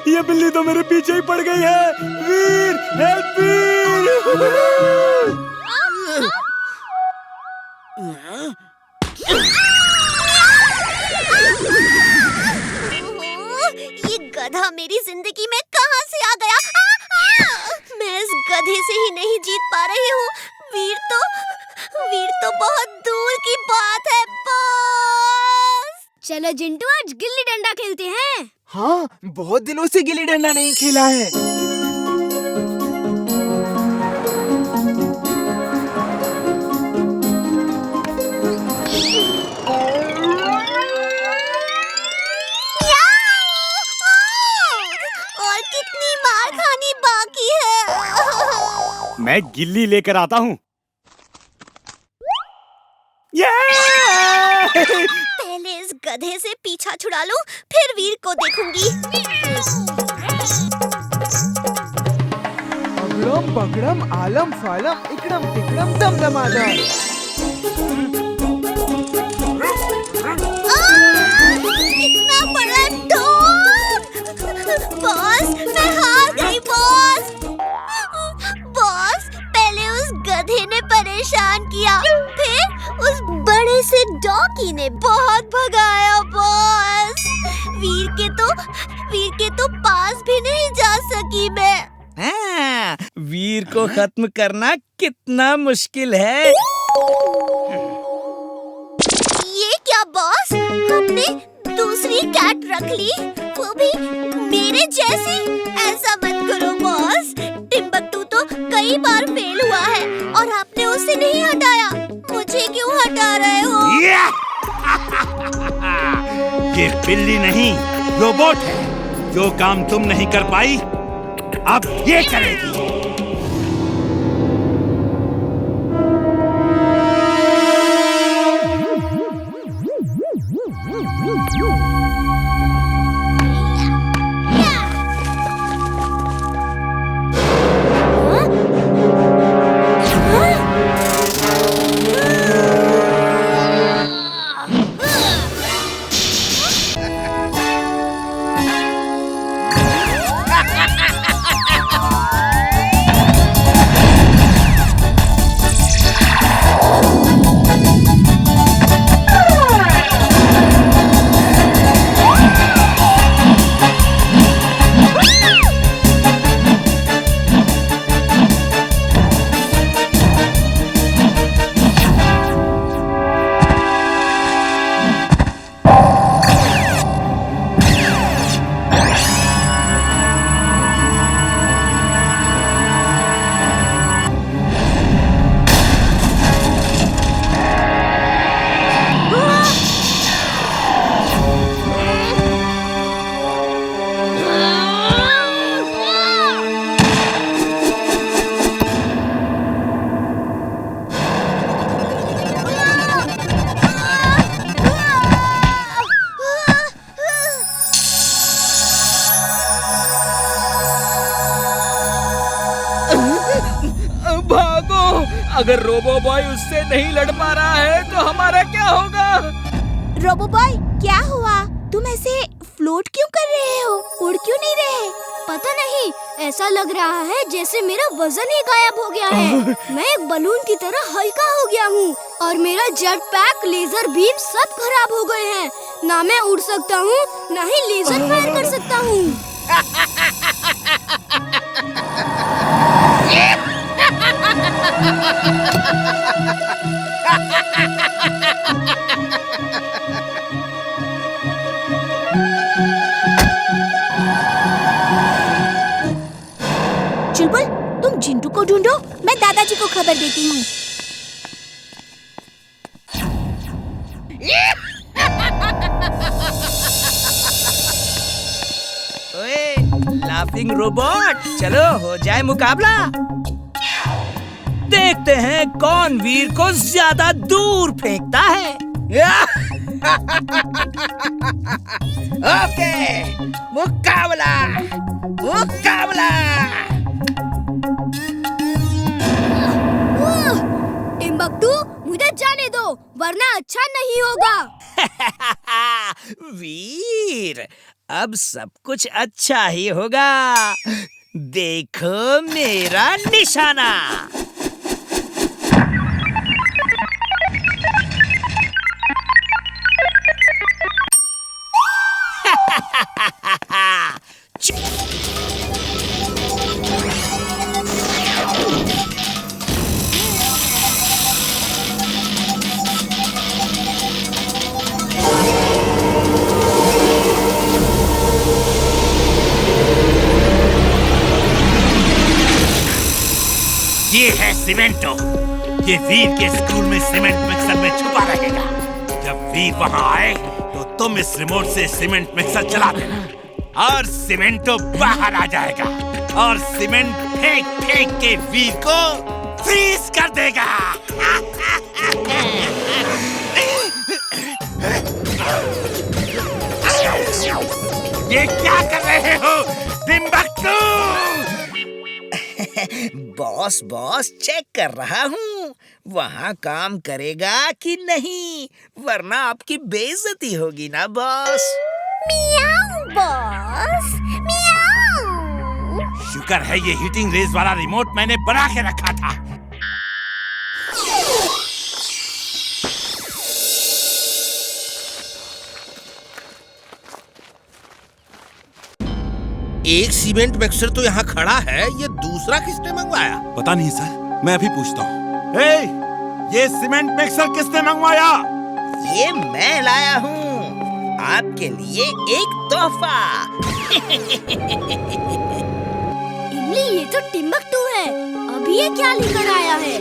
ये बिल्ली तो मेरे पीछे ही पड़ गई है। वीर, हेल्प वीर! ये गधा मेरी जिंदगी में कहाँ से आ गया? मैं इस गधे से ही नहीं जीत पा रही हूँ। वीर तो बहुत दूर की बात है बॉस। चलो जिंटू, आज गिल्ली डंडा खेलते हैं। हाँ, बहुत दिनों से गिल्ली डंडा नहीं खेला है। और कितनी मार खानी बाकी है? मैं गिल्ली लेकर आता हूँ। पहले इस गधे से पीछा छुड़ा लूं, फिर वीर को देखूंगी। अगड़म बगड़म आलम फालम इकड़म तिकड़म दमदमादम। इतना बड़ा डॉग! बॉस, मैं हार गई बॉस। बॉस, पहले उस गधे ने परेशान किया, फिर उस बड़े से डॉगी ने बहुत भगाया बॉस। वीर के तो पास भी नहीं जा सकी मैं। हाँ, वीर को खत्म करना कितना मुश्किल है। ये क्या बॉस, हमने दूसरी कैट रख ली, वो भी मेरे जैसी? ऐसा मत करो बॉस। टिम्बकटू तो कई बार फेल हुआ है और आपने उसे नहीं हटाया। मुझे क्यों हटा रहे हो? ये बिल्ली नहीं, रोबोट है। जो काम तुम नहीं कर पाई, अब ये करेगी। अगर रोबो बॉय उससे नहीं लड़ पा रहा है तो हमारा क्या होगा? रोबो बॉय, क्या हुआ? तुम ऐसे फ्लोट क्यों कर रहे हो? उड़ क्यों नहीं रहे? पता नहीं, ऐसा लग रहा है जैसे मेरा वजन ही गायब हो गया है। मैं एक बलून की तरह हल्का हो गया हूँ और मेरा जेट पैक, लेजर बीम सब खराब हो गए हैं। ना मैं उड़ सकता हूँ, ना ही लेजर फायर कर सकता हूँ। चुलबुल, तुम जिंटू को ढूंढो, मैं दादाजी को खबर देती हूँ। ओए, लाफिंग रोबोट, चलो हो जाए मुकाबला। देखते हैं कौन वीर को ज्यादा दूर फेंकता है। ओके, मुकाबला मुकाबला। टिम्बकटू, मुझे जाने दो, वरना अच्छा नहीं होगा। वीर, अब सब कुछ अच्छा ही होगा। देखो मेरा निशाना। ये है सीमेंटो। ये वीर के स्कूल में सीमेंट मिक्सर में छुपा रहेगा। जब वीर वहां आए तो तुम इस रिमोट से सीमेंट मिक्सर चला देना और सीमेंटो बाहर आ जाएगा और सीमेंट फेंक फेंक के वीर को फ्रीज कर देगा। ये क्या कर रहे हो टिम्बक्टू? बॉस चेक कर रहा हूँ वहाँ काम करेगा कि नहीं, वरना आपकी बेइज्जती होगी ना बॉस। मियाऊ बॉस, मियाऊ। शुक्र है ये हीटिंग रेस वाला रिमोट मैंने बना के रखा था। एक सीमेंट मिक्सर तो यहाँ खड़ा है, ये दूसरा किसने मंगवाया? पता नहीं सर, मैं अभी पूछता हूँ। ये सीमेंट मिक्सर किसने मंगवाया? ये मैं लाया हूँ आपके लिए एक तोहफा। इमली, ये तो टिम्बक्टू है। अभी ये क्या लेकर आया है?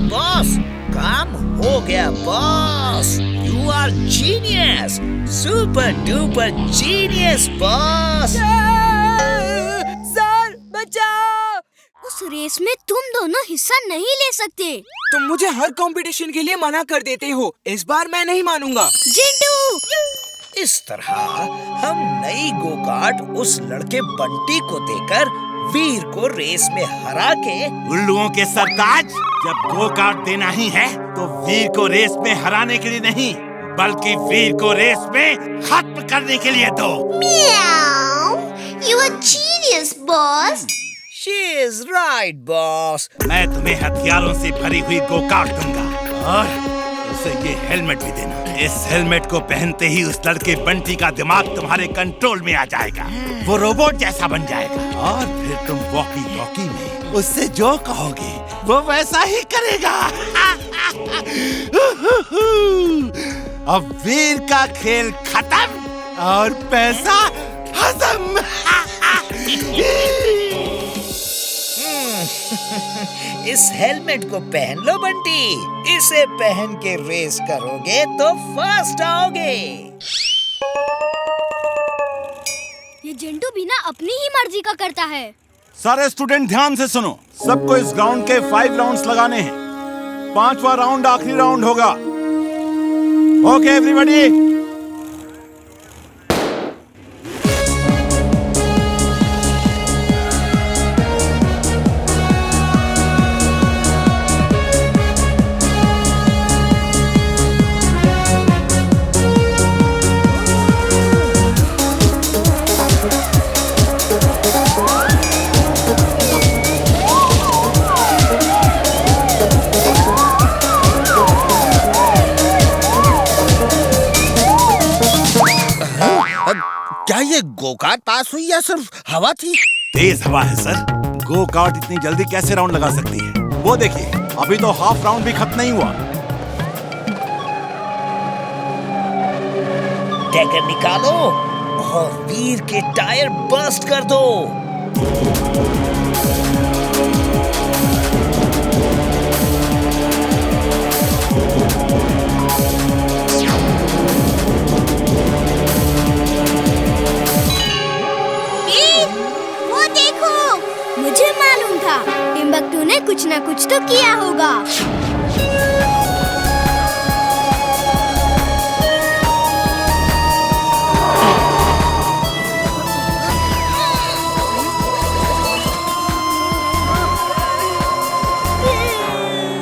बॉस, काम हो गया boss. You are genius, super duper genius boss. Sir बचाओ! उस रेस में तुम दोनों हिस्सा नहीं ले सकते। तुम मुझे हर कंपटीशन के लिए मना कर देते हो। इस बार मैं नहीं मानूंगा। जिंटू! इस तरह हम नई गो कार्ट उस लड़के बंटी को देकर वीर को रेस में हरा के। उल्लुओं के सरताज, जब गो कार्ट देना ही है तो वीर को रेस में हराने के लिए नहीं, बल्कि वीर को रेस में खत्म करने के लिए दो। Meow. You are genius, boss. She is right, boss. मैं तुम्हें हथियारों से भरी हुई गो कार्ट दूंगा और उसे ये हेलमेट भी देना। इस हेलमेट को पहनते ही उस लड़के बंटी का दिमाग तुम्हारे कंट्रोल में आ जाएगा। वो रोबोट जैसा बन जाएगा और फिर तुम वॉकी टॉकी में उससे जो कहोगे वो वैसा ही करेगा। अब वीर का खेल खत्म और पैसा हजम। इस हेलमेट को पहन लो बंटी। इसे पहन के रेस करोगे तो फर्स्ट आओगे। ये जिंटू बिना अपनी ही मर्जी का करता है। सारे स्टूडेंट ध्यान से सुनो। सबको इस ग्राउंड के 5 राउंड्स लगाने हैं। 5वां राउंड आखिरी राउंड होगा। Okay everybody. क्या ये गोकार्ट पास हुई या सिर्फ हवा थी? तेज हवा है सर। गो कार्ट इतनी जल्दी कैसे राउंड लगा सकती है? वो देखिए, अभी तो हाफ राउंड भी खत्म नहीं हुआ। टैगर निकालो और वीर के टायर बर्स्ट कर दो। वो देखो, मुझे मालूम था टिम्बकटू ने कुछ ना कुछ तो किया होगा।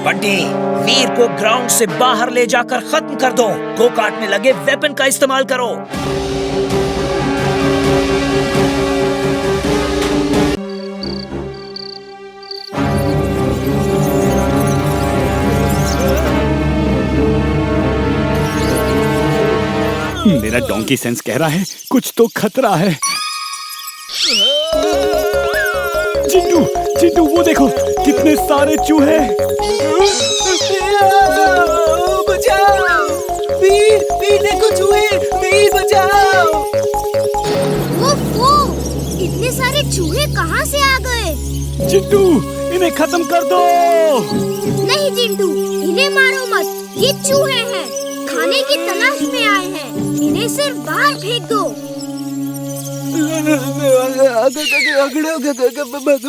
बंटी, वीर को ग्राउंड से बाहर ले जाकर खत्म कर दो। गोकार्ट में लगे वेपन का इस्तेमाल करो। मेरा डोंकी सेंस कह रहा है कुछ तो खतरा है। चिंटू, चिंटू वो देखो कितने सारे चूहे। बचाओ! वीर, वीर देखो चूहे! वीर बचाओ! वो इतने सारे चूहे कहाँ से आ गए? चिंटू, इन्हें खत्म कर दो। नहीं चिंटू, इन्हें मारो मत। ये चूहे हैं, खाने की तलाश में आए हैं। इन्हें सिर्फ बाहर फेंक दो।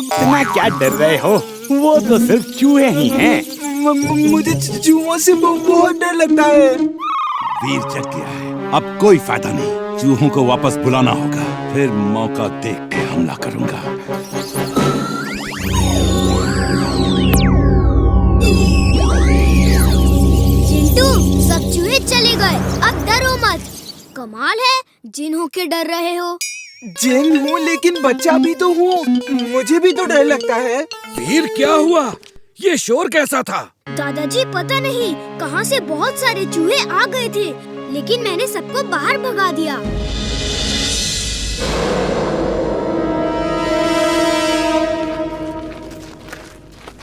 इतना क्या डर रहे हो? वो तो सिर्फ चूहे ही हैं। मुझे चूहों से बहुत डर लगता है। वीर जग गया है, अब कोई फायदा नहीं। चूहों को वापस बुलाना होगा, फिर मौका देख के हमला करूंगा। चिंटू, सब चूहे चले गए, अब डरो मत। कमाल है, जिन होके डर रहे हो। जिन हूँ लेकिन बच्चा भी तो हूँ, मुझे भी तो डर लगता है। वीर क्या हुआ? ये शोर कैसा था? दादाजी पता नहीं कहाँ से बहुत सारे चूहे आ गए थे, लेकिन मैंने सबको बाहर भगा दिया।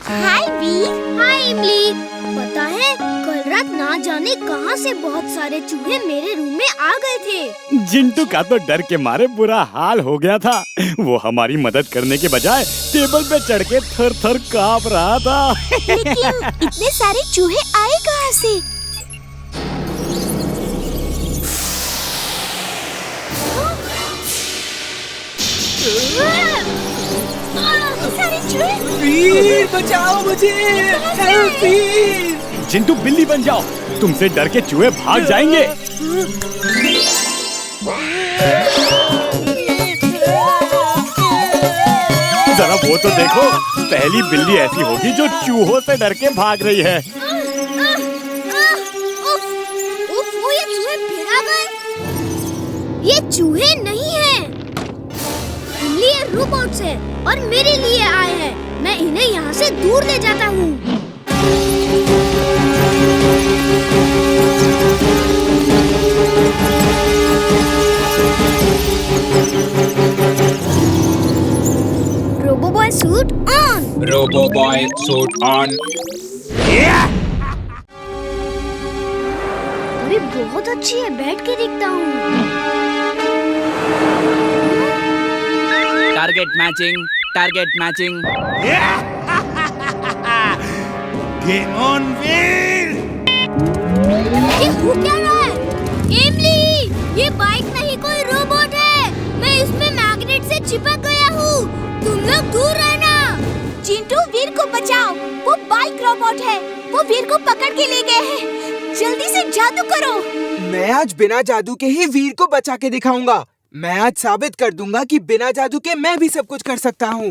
हाय वीर। हाय इमली। पता है कल रात ना जाने कहाँ से बहुत सारे चूहे मेरे रूम में आ गए थे। जिंटू का तो डर के मारे बुरा हाल हो गया था। वो हमारी मदद करने के बजाय टेबल पे चढ़ के थर थर कांप रहा था। लेकिन इतने सारे चूहे आए कहाँ से? सारे चूहे। वीर बचाओ मुझे! हेल्प वीर! जिंटू बिल्ली बन जाओ, तुमसे डर के चूहे भाग जाएंगे। जरा वो तो देखो, पहली बिल्ली ऐसी होगी जो चूहों से डर के भाग रही है। वो ये चूहे फिर आ गए। ये चूहे नहीं हैं, ये रोबोट्स हैं और मेरे लिए आए हैं। मैं इन्हें यहाँ से दूर ले जाता हूँ। Robo boy suit on. Robo boy suit on. अरे बहुत अच्छी है, बैठ के देखता हूँ। Target matching, target matching. Game on Veer! ये हो क्या रहा है? एमली, ये बाइक नहीं कोई रोबोट है। मैं इसमें मैग्नेट से चिपक गया हूँ। तुम लोग दूर रहना। चिंटू, वीर को बचाओ। वो बाइक रोबोट है। वो वीर को पकड़ के ले गए हैं। जल्दी से जादू करो। मैं आज बिना जादू के ही वीर को बचा के दिखाऊंगा। मैं आज साबित कर दूंगा कि बिना जादू के मैं भी सब कुछ कर सकता हूँ।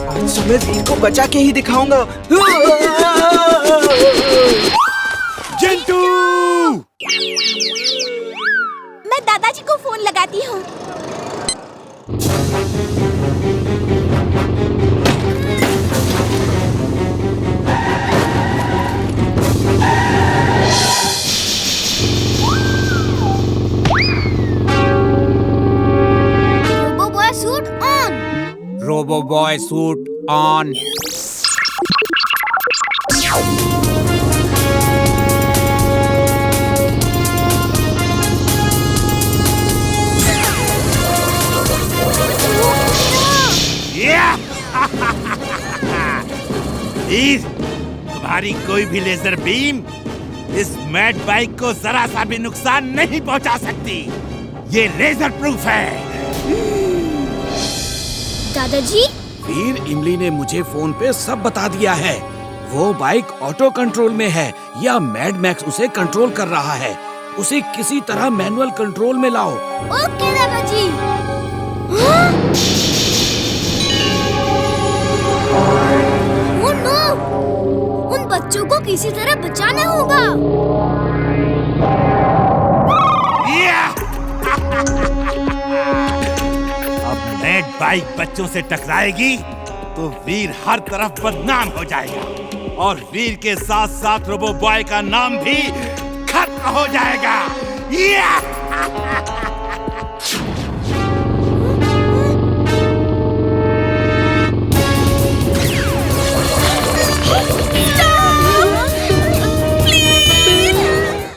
आज तो मैं वीर को बचा के ही दिखाऊंगा। Jintu! Boy suit on. Veer, तुम्हारी कोई भी लेजर बीम इस मैड बाइक को जरा सा भी नुकसान नहीं पहुंचा सकती। ये लेजर प्रूफ है। दादाजी, वीर, इमली ने मुझे फोन पे सब बता दिया है। वो बाइक ऑटो कंट्रोल में है या मैड मैक्स उसे कंट्रोल कर रहा है। उसे किसी तरह मैनुअल कंट्रोल में लाओ। ओके दादाजी। हाँ? Oh no! उन बच्चों को किसी तरह बचाना होगा। अब मैड बाइक बच्चों से टकराएगी तो वीर हर तरफ बदनाम हो जाएगा और वीर के साथ साथ रोबो बॉय का नाम भी खत्म हो जाएगा।